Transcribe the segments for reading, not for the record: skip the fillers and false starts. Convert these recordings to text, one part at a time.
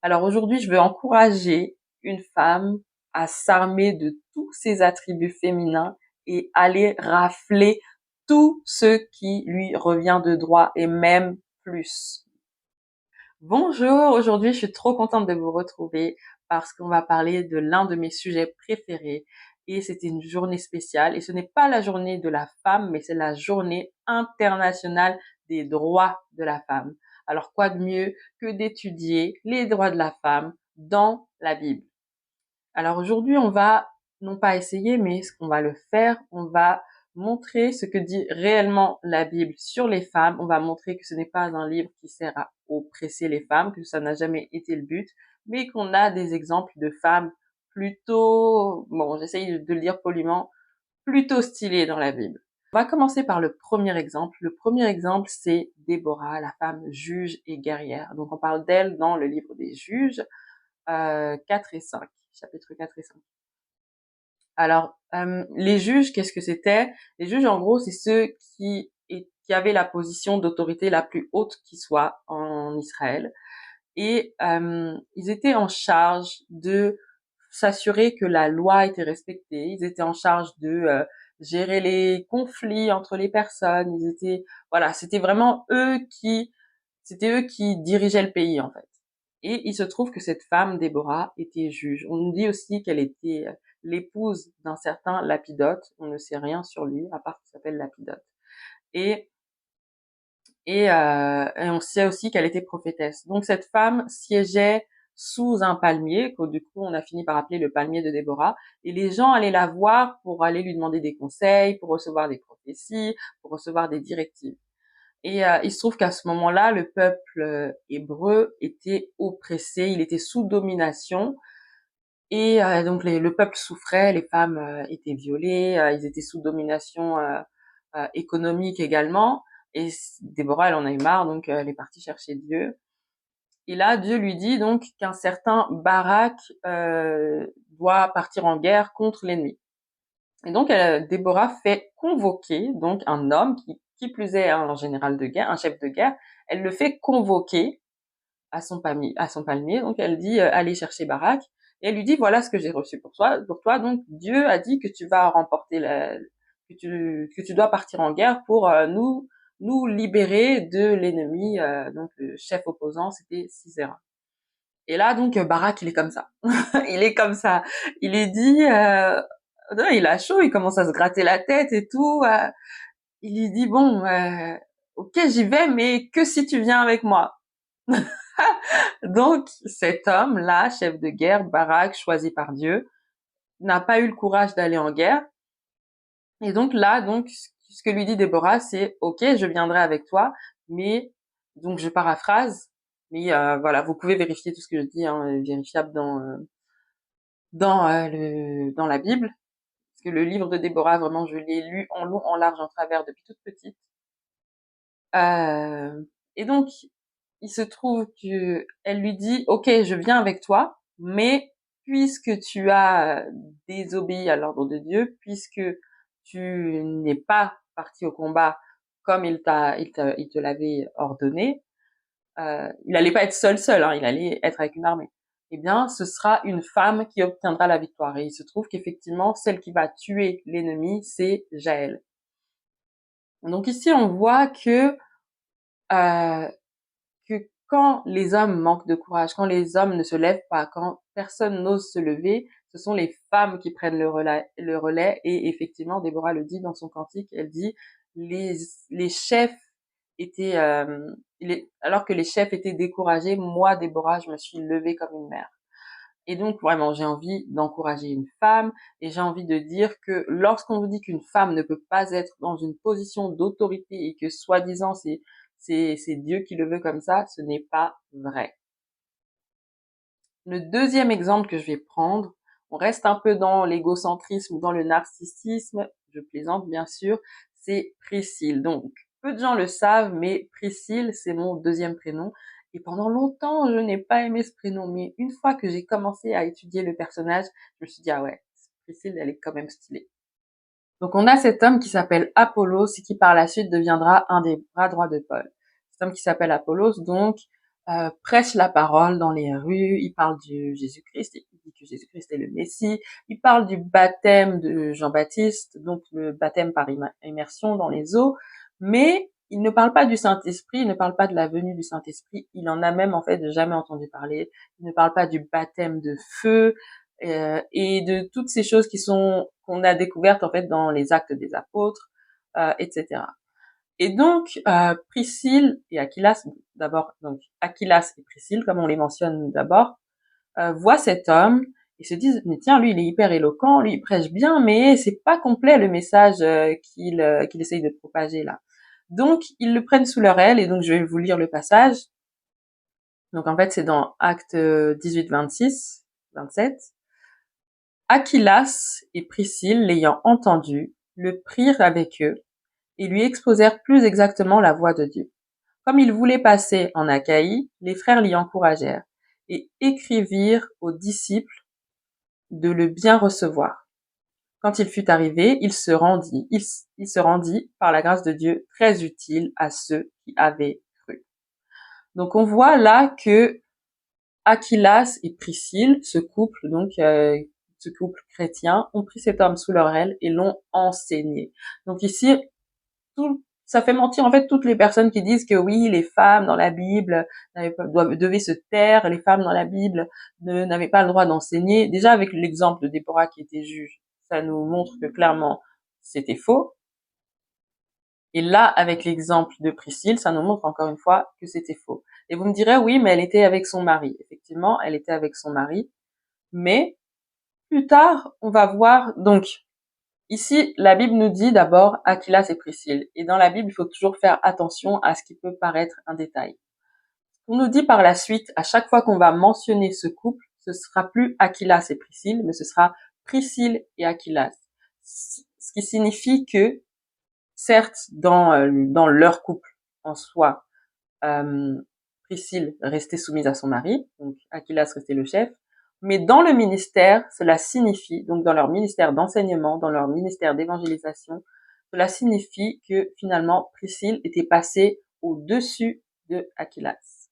Alors aujourd'hui, je veux encourager une femme à s'armer de tous ses attributs féminins et aller rafler tout ce qui lui revient de droit et même plus. Bonjour, aujourd'hui je suis trop contente de vous retrouver parce qu'on va parler de l'un de mes sujets préférés et c'était une journée spéciale et ce n'est pas la journée de la femme mais c'est la journée internationale des droits de la femme. Alors quoi de mieux que d'étudier les droits de la femme dans la Bible. Alors aujourd'hui, on va non pas essayer, mais ce qu'on va le faire, on va montrer ce que dit réellement la Bible sur les femmes. On va montrer que ce n'est pas un livre qui sert à oppresser les femmes, que ça n'a jamais été le but, mais qu'on a des exemples de femmes plutôt, bon, j'essaye de le dire poliment, plutôt stylées dans la Bible. On va commencer par le premier exemple. Le premier exemple, c'est Déborah, la femme juge et guerrière. Donc on parle d'elle dans le livre des Juges, 4 et 5, chapitre 4 et 5. Alors, les juges, qu'est-ce que c'était? Les juges, en gros, c'est ceux qui avaient la position d'autorité la plus haute qui soit en Israël. Et ils étaient en charge de s'assurer que la loi était respectée. Ils étaient en charge de gérer les conflits entre les personnes. Voilà, c'était eux qui dirigeaient le pays, en fait. Et il se trouve que cette femme, Déborah, était juge. On nous dit aussi qu'elle était l'épouse d'un certain Lapidote. On ne sait rien sur lui, à part qu'il s'appelle Lapidote. Et, et on sait aussi qu'elle était prophétesse. Donc cette femme siégeait sous un palmier, que du coup on a fini par appeler le palmier de Déborah, et les gens allaient la voir pour aller lui demander des conseils, pour recevoir des prophéties, pour recevoir des directives. Et il se trouve qu'à ce moment-là, le peuple hébreu était oppressé, il était sous domination, et donc le peuple souffrait, les femmes étaient violées, ils étaient sous domination économique également. Et Déborah, elle en a eu marre, donc elle est partie chercher Dieu. Et là, Dieu lui dit donc qu'un certain Barak doit partir en guerre contre l'ennemi. Et donc, Déborah fait convoquer donc un homme qui plus est un général de guerre, un chef de guerre. Elle le fait convoquer à son palmier. Donc, elle dit allez chercher Barak. Et elle lui dit voilà ce que j'ai reçu pour toi. Pour toi, donc Dieu a dit que tu vas remporter que tu dois partir en guerre pour nous libérer de l'ennemi. Donc, le chef opposant, c'était Sisera. Et là, donc, Barak, il est comme ça. Il est comme ça. Il est dit, non, il a chaud, il commence à se gratter la tête et tout. Il lui dit, bon, ok, j'y vais, mais que si tu viens avec moi. Donc, cet homme-là, chef de guerre, Barak, choisi par Dieu, n'a pas eu le courage d'aller en guerre. Et donc là, donc, ce que lui dit Déborah, c'est, ok, je viendrai avec toi, mais, donc je paraphrase, mais voilà, vous pouvez vérifier tout ce que je dis, hein, vérifiable dans la Bible, parce que le livre de Déborah, vraiment, je l'ai lu en long, en large, en travers depuis toute petite. Et donc, il se trouve que elle lui dit, OK, je viens avec toi, mais puisque tu as désobéi à l'ordre de Dieu, puisque tu n'es pas parti au combat comme il te l'avait ordonné, il allait pas être seul, hein, il allait être avec une armée. Eh bien, ce sera une femme qui obtiendra la victoire. Et il se trouve qu'effectivement, celle qui va tuer l'ennemi, c'est Jaël. Donc ici, on voit euh, que quand les hommes manquent de courage, quand les hommes ne se lèvent pas, quand personne n'ose se lever, ce sont les femmes qui prennent le relais. Et effectivement, Déborah le dit dans son cantique, elle dit les chefs étaient, alors que les chefs étaient découragés, moi, Déborah, je me suis levée comme une mère. Et donc, vraiment, j'ai envie d'encourager une femme et j'ai envie de dire que lorsqu'on vous dit qu'une femme ne peut pas être dans une position d'autorité et que soi-disant c'est Dieu qui le veut comme ça, ce n'est pas vrai. Le deuxième exemple que je vais prendre, on reste un peu dans l'égocentrisme ou dans le narcissisme, je plaisante bien sûr, c'est Priscille. Donc, peu de gens le savent, mais Priscille, c'est mon deuxième prénom. Et pendant longtemps, je n'ai pas aimé ce prénom, mais une fois que j'ai commencé à étudier le personnage, je me suis dit, ah ouais, Priscille, elle est quand même stylée. Donc, on a cet homme qui s'appelle Apollos et qui par la suite deviendra un des bras droits de Paul. Cet homme qui s'appelle Apollos, donc, prêche la parole dans les rues, il parle de Jésus-Christ, il dit que Jésus-Christ est le Messie, il parle du baptême de Jean-Baptiste, donc le baptême par immersion dans les eaux, mais il ne parle pas du Saint-Esprit, il ne parle pas de la venue du Saint-Esprit, il en a même en fait jamais entendu parler, il ne parle pas du baptême de feu, et de toutes ces choses qu'on a découvertes en fait dans les Actes des Apôtres, etc. Et donc, Priscille et Aquilas, d'abord, donc Aquilas et Priscille, comme on les mentionne d'abord, voient cet homme et se disent, mais tiens, lui, il est hyper éloquent, lui, il prêche bien, mais c'est pas complet le message qu'il essaye de propager là. Donc, ils le prennent sous leur aile, et donc je vais vous lire le passage. Donc, en fait, c'est dans Actes 18, 26, 27. Aquilas et Priscille, l'ayant entendu, le prirent avec eux et lui exposèrent plus exactement la voie de Dieu. Comme il voulait passer en Achaïe, les frères l'y encouragèrent et écrivirent aux disciples de le bien recevoir. Quand il fut arrivé, il se rendit, par la grâce de Dieu, très utile à ceux qui avaient cru. Donc on voit là que Aquilas et Priscille, ce couple chrétien, ont pris cet homme sous leur aile et l'ont enseigné. Donc ici, ça fait mentir en fait toutes les personnes qui disent que oui, les femmes dans la Bible devaient se taire, les femmes dans la Bible n'avaient pas le droit d'enseigner. Déjà avec l'exemple de Déborah qui était juge, ça nous montre que clairement c'était faux. Et là, avec l'exemple de Priscille, ça nous montre encore une fois que c'était faux. Et vous me direz, oui, mais elle était avec son mari. Effectivement, elle était avec son mari. Mais plus tard, on va voir, donc, ici, la Bible nous dit d'abord Aquilas et Priscille. Et dans la Bible, il faut toujours faire attention à ce qui peut paraître un détail. On nous dit par la suite, à chaque fois qu'on va mentionner ce couple, ce sera plus Aquilas et Priscille, mais ce sera Priscille et Aquilas. Ce qui signifie que, certes, dans leur couple en soi, Priscille restait soumise à son mari, donc Aquilas restait le chef, mais dans le ministère, cela signifie, donc dans leur ministère d'enseignement, dans leur ministère d'évangélisation, cela signifie que finalement Priscille était passée au-dessus de Aquilas.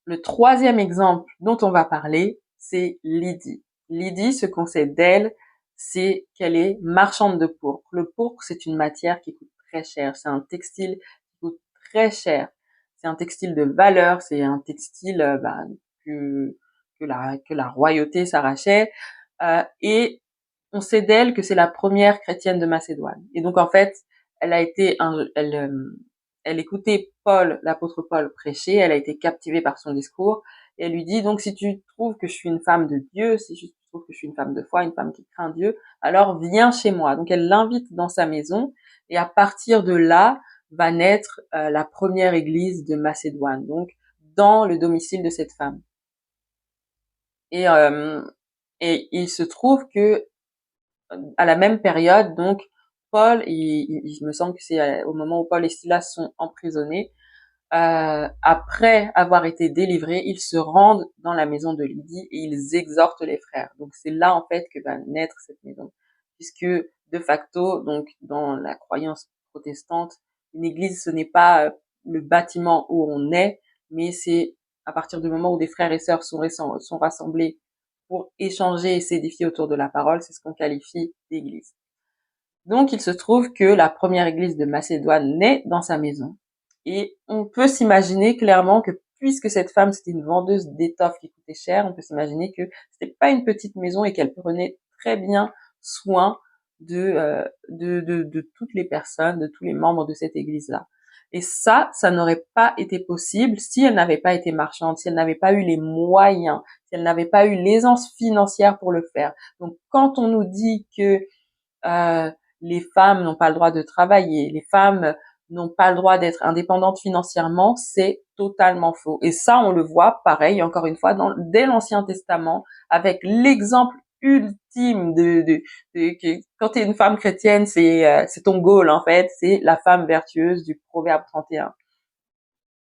Le troisième exemple dont on va parler, c'est Lydie. Lydie, ce qu'on sait d'elle, c'est qu'elle est marchande de pourpre. Le pourpre, c'est une matière qui coûte très cher. C'est un textile qui coûte très cher. C'est un textile de valeur. C'est un textile que la royauté s'arrachait. Et on sait d'elle que c'est la première chrétienne de Macédoine. Et donc en fait, elle a été elle écoutait Paul, l'apôtre Paul prêcher, elle a été captivée par son discours, et elle lui dit, donc si tu trouves que je suis une femme de Dieu, si tu trouves que je suis une femme de foi, une femme qui craint Dieu, alors viens chez moi. Donc elle l'invite dans sa maison, et à partir de là va naître la première église de Macédoine, donc dans le domicile de cette femme. Et il se trouve que à la même période, donc Paul, il me semble que c'est au moment où Paul et Silas sont emprisonnés, après avoir été délivrés, ils se rendent dans la maison de Lydie et ils exhortent les frères. Donc c'est là en fait que va naître cette maison, puisque de facto, donc dans la croyance protestante, une église ce n'est pas le bâtiment où on est, mais c'est à partir du moment où des frères et sœurs sont rassemblés pour échanger et s'édifier autour de la parole, c'est ce qu'on qualifie d'église. Donc il se trouve que la première église de Macédoine naît dans sa maison. Et on peut s'imaginer clairement que puisque cette femme c'était une vendeuse d'étoffes qui coûtait cher, on peut s'imaginer que c'était pas une petite maison et qu'elle prenait très bien soin de toutes les personnes, de tous les membres de cette église-là. Et ça n'aurait pas été possible si elle n'avait pas été marchande, si elle n'avait pas eu les moyens, si elle n'avait pas eu l'aisance financière pour le faire. Donc quand on nous dit que les femmes n'ont pas le droit de travailler, les femmes n'ont pas le droit d'être indépendantes financièrement, c'est totalement faux. Et ça, on le voit, pareil, encore une fois, dès l'Ancien Testament, avec l'exemple ultime que quand tu es une femme chrétienne, c'est ton goal, en fait, c'est la femme vertueuse du Proverbe 31.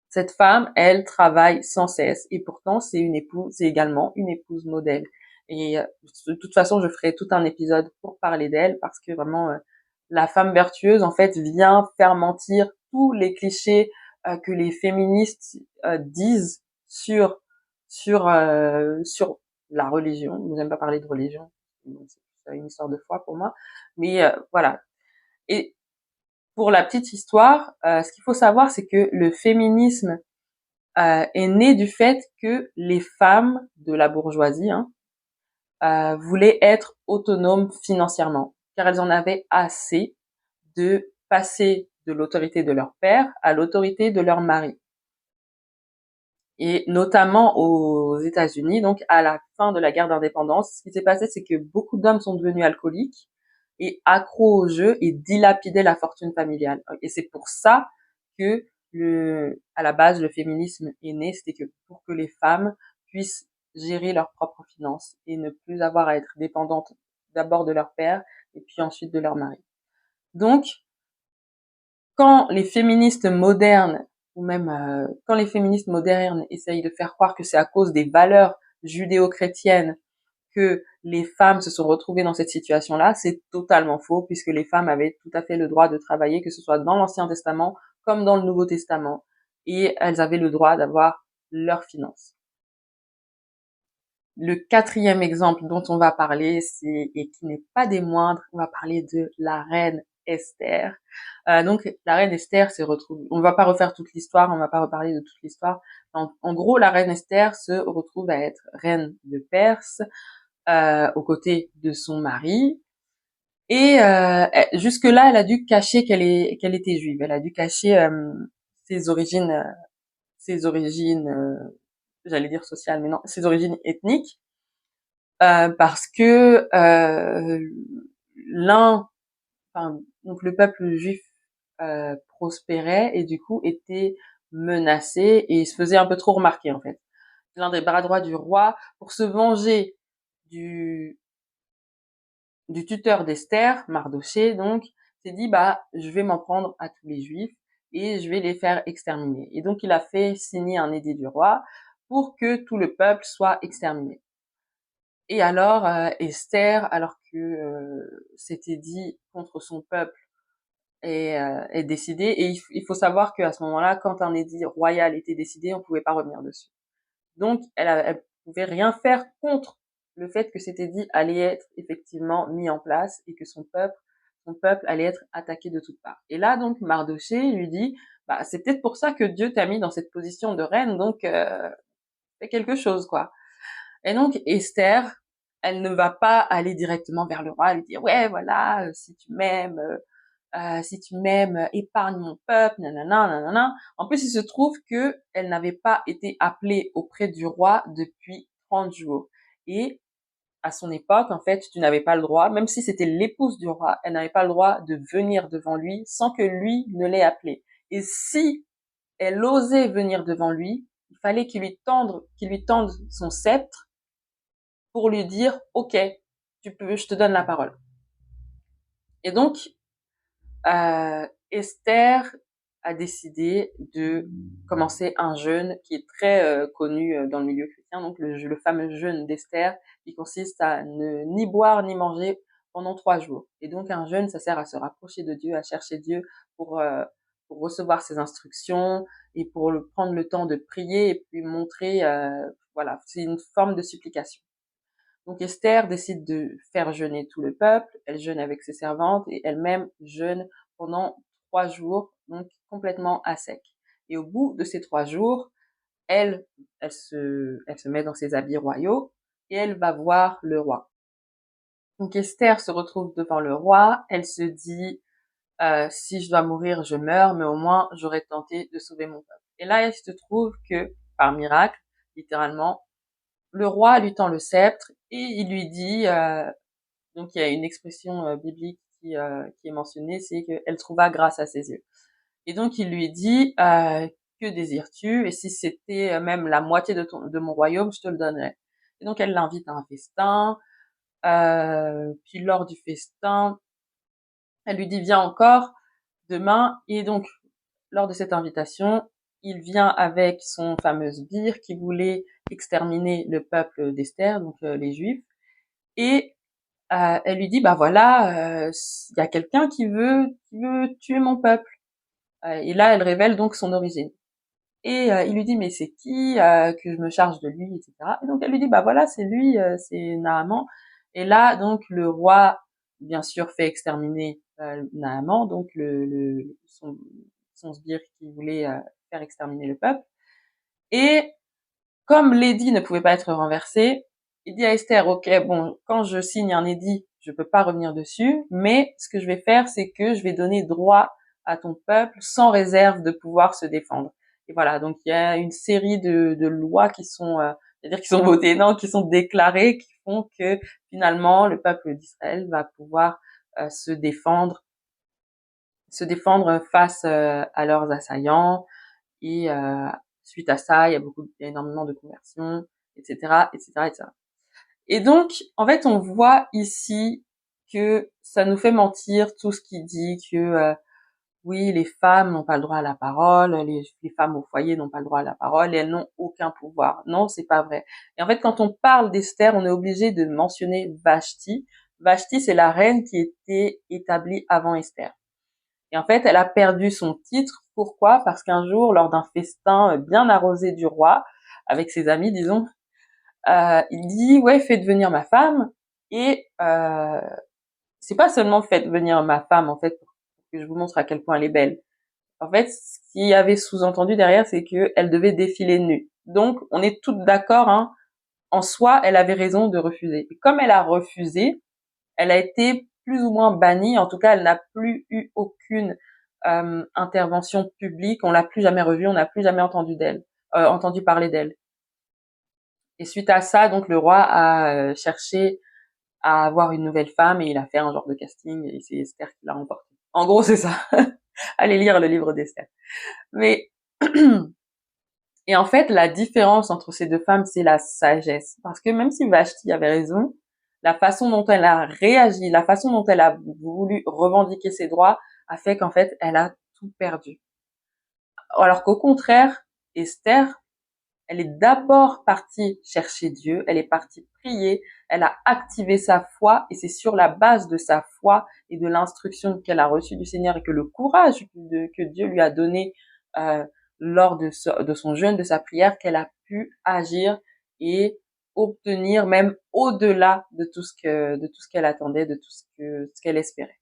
Cette femme, elle travaille sans cesse, et pourtant, c'est également une épouse modèle. Et de toute façon, je ferai tout un épisode pour parler d'elle, parce que vraiment, la femme vertueuse, en fait, vient faire mentir tous les clichés que les féministes disent sur sur la religion. Ils n'aiment pas parler de religion, c'est une histoire de foi pour moi, mais voilà. Et pour la petite histoire, ce qu'il faut savoir, c'est que le féminisme est né du fait que les femmes de la bourgeoisie voulaient être autonomes financièrement, car elles en avaient assez de passer de l'autorité de leur père à l'autorité de leur mari. Et notamment aux États-Unis, donc à la fin de la guerre d'indépendance, ce qui s'est passé, c'est que beaucoup d'hommes sont devenus alcooliques et accros au jeu et dilapidaient la fortune familiale. Et c'est pour ça que à la base, le féminisme est né, c'était que pour que les femmes puissent gérer leurs propres finances et ne plus avoir à être dépendantes d'abord de leur père et puis ensuite de leur mari. Donc, quand les féministes modernes ou même quand les féministes modernes essayent de faire croire que c'est à cause des valeurs judéo-chrétiennes que les femmes se sont retrouvées dans cette situation-là, c'est totalement faux, puisque les femmes avaient tout à fait le droit de travailler, que ce soit dans l'Ancien Testament comme dans le Nouveau Testament, et elles avaient le droit d'avoir leurs finances. Le quatrième exemple dont on va parler, et qui n'est pas des moindres, on va parler de la reine Esther. Donc la reine Esther se retrouve, on va pas refaire toute l'histoire, on va pas reparler de toute l'histoire. En gros, la reine Esther se retrouve à être reine de Perse aux côtés de son mari. Et jusque-là, elle a dû cacher qu'elle était juive. Elle a dû cacher ses origines, j'allais dire sociales, mais non, ses origines ethniques. Parce que donc le peuple juif prospérait et du coup était menacé et se faisait un peu trop remarquer en fait. L'un des bras droits du roi, pour se venger du tuteur d'Esther, Mardoché donc, s'est dit bah je vais m'en prendre à tous les juifs et je vais les faire exterminer. Et donc il a fait signer un édit du roi pour que tout le peuple soit exterminé. Et alors Esther, alors que c'était dit contre son peuple, est décidée. Et il faut savoir qu'à ce moment-là, quand un édit royal était décidé, on pouvait pas revenir dessus. Donc elle pouvait rien faire contre le fait que cet édit allait être effectivement mis en place et que son peuple allait être attaqué de toutes parts. Et là donc Mardoché lui dit, bah c'est peut-être pour ça que Dieu t'a mis dans cette position de reine, donc fais quelque chose quoi. Et donc Esther, elle ne va pas aller directement vers le roi et lui dire ouais voilà si tu m'aimes épargne mon peuple nanana nanana. En plus il se trouve que elle n'avait pas été appelée auprès du roi depuis 30 jours et à son époque en fait tu n'avais pas le droit, même si c'était l'épouse du roi, elle n'avait pas le droit de venir devant lui sans que lui ne l'ait appelée. Et si elle osait venir devant lui, il fallait qu'il lui tende son sceptre pour lui dire ok je te donne la parole. Et donc Esther a décidé de commencer un jeûne qui est très connu dans le milieu chrétien, donc le fameux jeûne d'Esther, qui consiste à ne ni boire ni manger pendant 3 jours. Et donc un jeûne, ça sert à se rapprocher de Dieu, à chercher Dieu pour pour recevoir ses instructions et pour prendre le temps de prier et puis montrer, voilà, c'est une forme de supplication. Donc Esther décide de faire jeûner tout le peuple, elle jeûne avec ses servantes et elle-même jeûne pendant 3 jours, donc complètement à sec. Et au bout de ces 3 jours, elle se met dans ses habits royaux et elle va voir le roi. Donc Esther se retrouve devant le roi, elle se dit si je dois mourir, je meurs, mais au moins j'aurais tenté de sauver mon peuple. Et là, il se trouve que, par miracle, littéralement, le roi lui tend le sceptre et il lui dit, donc il y a une expression biblique qui est mentionnée, c'est qu'elle trouva grâce à ses yeux. Et donc il lui dit, que désires-tu? Et si c'était même la moitié de mon royaume, je te le donnerais. Et donc elle l'invite à un festin. Puis lors du festin, elle lui dit viens encore demain. Et donc lors de cette invitation, il vient avec son fameux sbire qui voulait exterminer le peuple d'Esther, donc les Juifs. Et elle lui dit bah voilà, il y a quelqu'un qui veut tuer mon peuple. Et là, elle révèle donc son origine. Et il lui dit, mais c'est qui que je me charge de lui, etc. Et donc elle lui dit, bah voilà, c'est lui, c'est Naaman. Et là, donc le roi, bien sûr, fait exterminer Naaman, donc son sbire qui voulait faire exterminer le peuple. Et comme l'édit ne pouvait pas être renversé, il dit à Esther, ok, bon, quand je signe un édit, je peux pas revenir dessus, mais ce que je vais faire, c'est que je vais donner droit à ton peuple sans réserve de pouvoir se défendre. Et voilà, donc il y a une série de lois qui sont, c'est-à-dire qui sont votées, non, qui sont déclarées, qui font que finalement le peuple d'Israël va pouvoir se défendre face à leurs assaillants. Et suite à ça, il y a énormément de conversions, etc., etc., etc. Et donc, en fait, on voit ici que ça nous fait mentir tout ce qui dit que oui, les femmes n'ont pas le droit à la parole, les femmes au foyer n'ont pas le droit à la parole et elles n'ont aucun pouvoir. Non, c'est pas vrai. Et en fait, quand on parle d'Esther, on est obligé de mentionner Vashti. Vashti, c'est la reine qui était établie avant Esther. Et en fait, elle a perdu son titre. Pourquoi? Parce qu'un jour, lors d'un festin bien arrosé du roi, avec ses amis, disons, il dit, ouais, faites venir ma femme. Et c'est pas seulement faites venir ma femme, en fait, pour que je vous montre à quel point elle est belle. En fait, ce qu'il y avait sous-entendu derrière, c'est qu'elle devait défiler nue. Donc, on est toutes d'accord, hein, en soi, elle avait raison de refuser. Et comme elle a refusé, elle a été plus ou moins bannie. En tout cas, elle n'a plus eu aucune intervention publique. On l'a plus jamais revue. On n'a plus jamais entendu parler d'elle. Et suite à ça, donc le roi a cherché à avoir une nouvelle femme et il a fait un genre de casting et c'est Esther qui l'a remporté. En gros, c'est ça. Allez lire le livre d'Esther. Mais et en fait, la différence entre ces deux femmes, c'est la sagesse. Parce que même si Vashti avait raison, la façon dont elle a réagi, la façon dont elle a voulu revendiquer ses droits, a fait qu'en fait, elle a tout perdu. Alors qu'au contraire, Esther, elle est d'abord partie chercher Dieu, elle est partie prier, elle a activé sa foi et c'est sur la base de sa foi et de l'instruction qu'elle a reçue du Seigneur et que le courage que Dieu lui a donné euh, lors de son jeûne, de sa prière, qu'elle a pu agir et obtenir même au-delà de tout ce qu'elle attendait, de tout ce qu'elle espérait.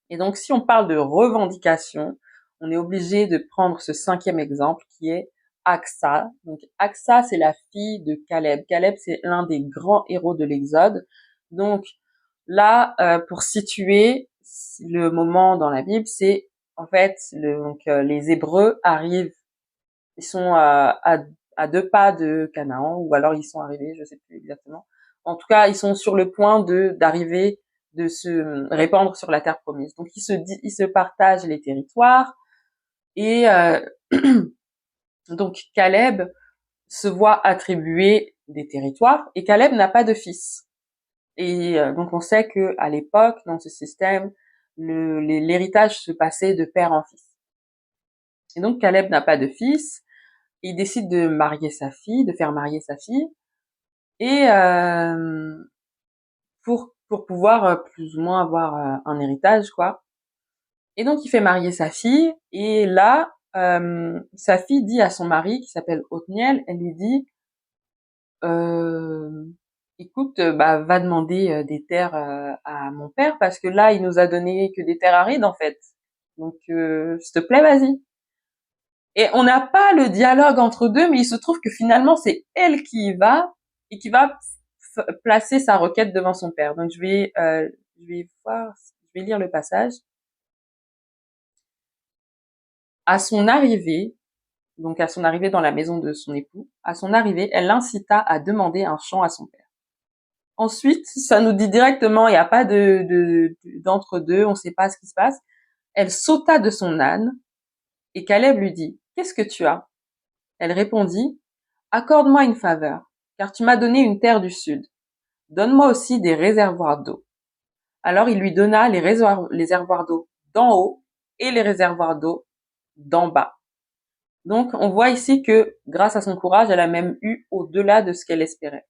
Et donc, si on parle de revendication, on est obligé de prendre ce 5e exemple qui est Aksa. Donc, Aksa, c'est la fille de Caleb. Caleb, c'est l'un des grands héros de l'Exode. Donc, là, pour situer le moment dans la Bible, c'est en fait, les Hébreux arrivent, ils sont à 2 pas de Canaan, ou alors ils sont arrivés, je sais plus exactement. En tout cas, ils sont sur le point d'arriver de se répandre sur la terre promise. Donc ils se partagent les territoires et donc Caleb se voit attribuer des territoires et Caleb n'a pas de fils. Et donc on sait que à l'époque, dans ce système, l'héritage se passait de père en fils. Et donc Caleb n'a pas de fils. Il décide de marier sa fille, de faire marier sa fille, et pour pouvoir plus ou moins avoir un héritage, quoi. Et donc il fait marier sa fille, et là sa fille dit à son mari qui s'appelle Othniel, elle lui dit euh, écoute, bah va demander des terres à mon père parce que là il nous a donné que des terres arides en fait. Donc s'il te plaît, vas-y. Et on n'a pas le dialogue entre deux, mais il se trouve que finalement c'est elle qui y va et qui va placer sa requête devant son père. Donc je vais lire le passage. À son arrivée, donc à son arrivée dans la maison de son époux, à son arrivée, elle l'incita à demander un champ à son père. Ensuite, ça nous dit directement, il n'y a pas d'entre-deux, on ne sait pas ce qui se passe. Elle sauta de son âne et Caleb lui dit, qu'est-ce que tu as? Elle répondit, accorde-moi une faveur, car tu m'as donné une terre du sud. Donne-moi aussi des réservoirs d'eau. Alors il lui donna les réservoirs d'eau d'en haut et les réservoirs d'eau d'en bas. Donc on voit ici que grâce à son courage, elle a même eu au-delà de ce qu'elle espérait.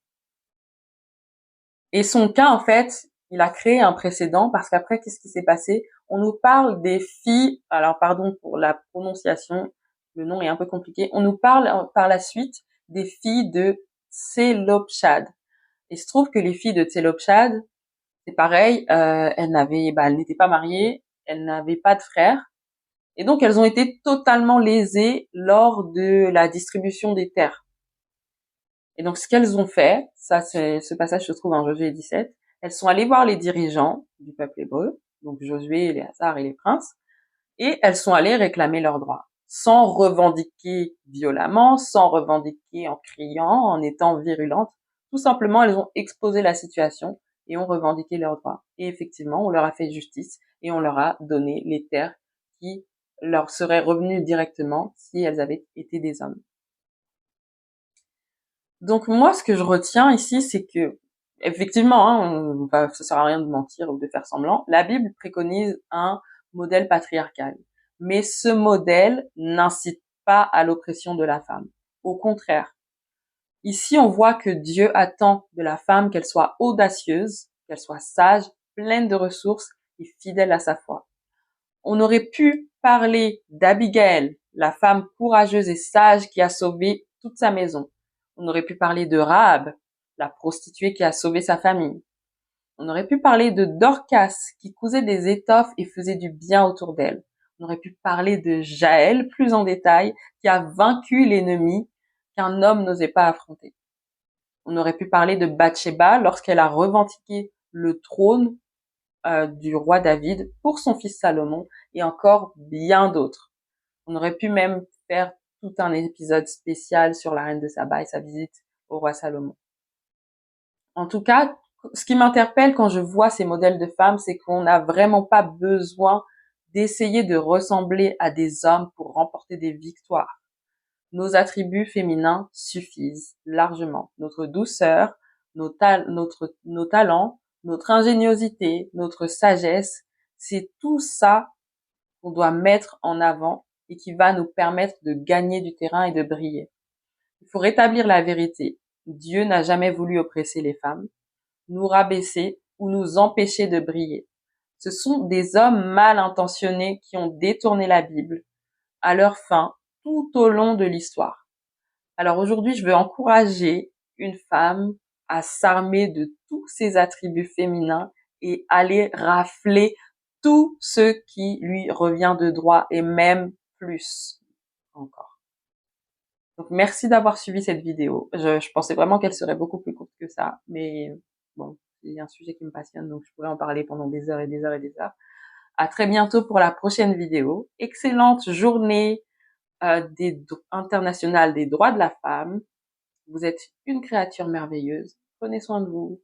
Et son cas, en fait, il a créé un précédent parce qu'après, qu'est-ce qui s'est passé? On nous parle des filles, alors pardon pour la prononciation, le nom est un peu compliqué, on nous parle par la suite des filles de Tselopshad. Il se trouve que les filles de Tselopshad, c'est pareil, elles n'étaient pas mariées, elles n'avaient pas de frères, et donc elles ont été totalement lésées lors de la distribution des terres. Et donc ce qu'elles ont fait, ce passage se trouve en Josué 17, elles sont allées voir les dirigeants du peuple hébreu, donc Josué, Éléazar et les princes, et elles sont allées réclamer leurs droits, sans revendiquer violemment, sans revendiquer en criant, en étant virulentes. Tout simplement, elles ont exposé la situation et ont revendiqué leurs droits. Et effectivement, on leur a fait justice et on leur a donné les terres qui leur seraient revenues directement si elles avaient été des hommes. Donc moi, ce que je retiens ici, c'est que effectivement, ça sert à rien de mentir ou de faire semblant. La Bible préconise un modèle patriarcal, mais ce modèle n'incite pas à l'oppression de la femme. Au contraire, ici, on voit que Dieu attend de la femme qu'elle soit audacieuse, qu'elle soit sage, pleine de ressources et fidèle à sa foi. On aurait pu parler d'Abigaël, la femme courageuse et sage qui a sauvé toute sa maison. On aurait pu parler de Rahab, la prostituée qui a sauvé sa famille. On aurait pu parler de Dorcas, qui cousait des étoffes et faisait du bien autour d'elle. On aurait pu parler de Jaël, plus en détail, qui a vaincu l'ennemi qu'un homme n'osait pas affronter. On aurait pu parler de Bathsheba lorsqu'elle a revendiqué le trône du roi David pour son fils Salomon et encore bien d'autres. On aurait pu même faire tout un épisode spécial sur la reine de Saba et sa visite au roi Salomon. En tout cas, ce qui m'interpelle quand je vois ces modèles de femmes, c'est qu'on n'a vraiment pas besoin d'essayer de ressembler à des hommes pour remporter des victoires. Nos attributs féminins suffisent largement. Notre douceur, nos talents, notre ingéniosité, notre sagesse, c'est tout ça qu'on doit mettre en avant et qui va nous permettre de gagner du terrain et de briller. Il faut rétablir la vérité. Dieu n'a jamais voulu oppresser les femmes, nous rabaisser ou nous empêcher de briller. Ce sont des hommes mal intentionnés qui ont détourné la Bible à leur fin tout au long de l'histoire. Alors aujourd'hui, je veux encourager une femme à s'armer de tous ses attributs féminins et aller rafler tout ce qui lui revient de droit et même plus encore. Donc merci d'avoir suivi cette vidéo. Je pensais vraiment qu'elle serait beaucoup plus courte que ça, mais bon, c'est un sujet qui me passionne, donc je pourrais en parler pendant des heures et des heures et des heures. À très bientôt pour la prochaine vidéo. Excellente journée internationale des droits de la femme. Vous êtes une créature merveilleuse. Prenez soin de vous.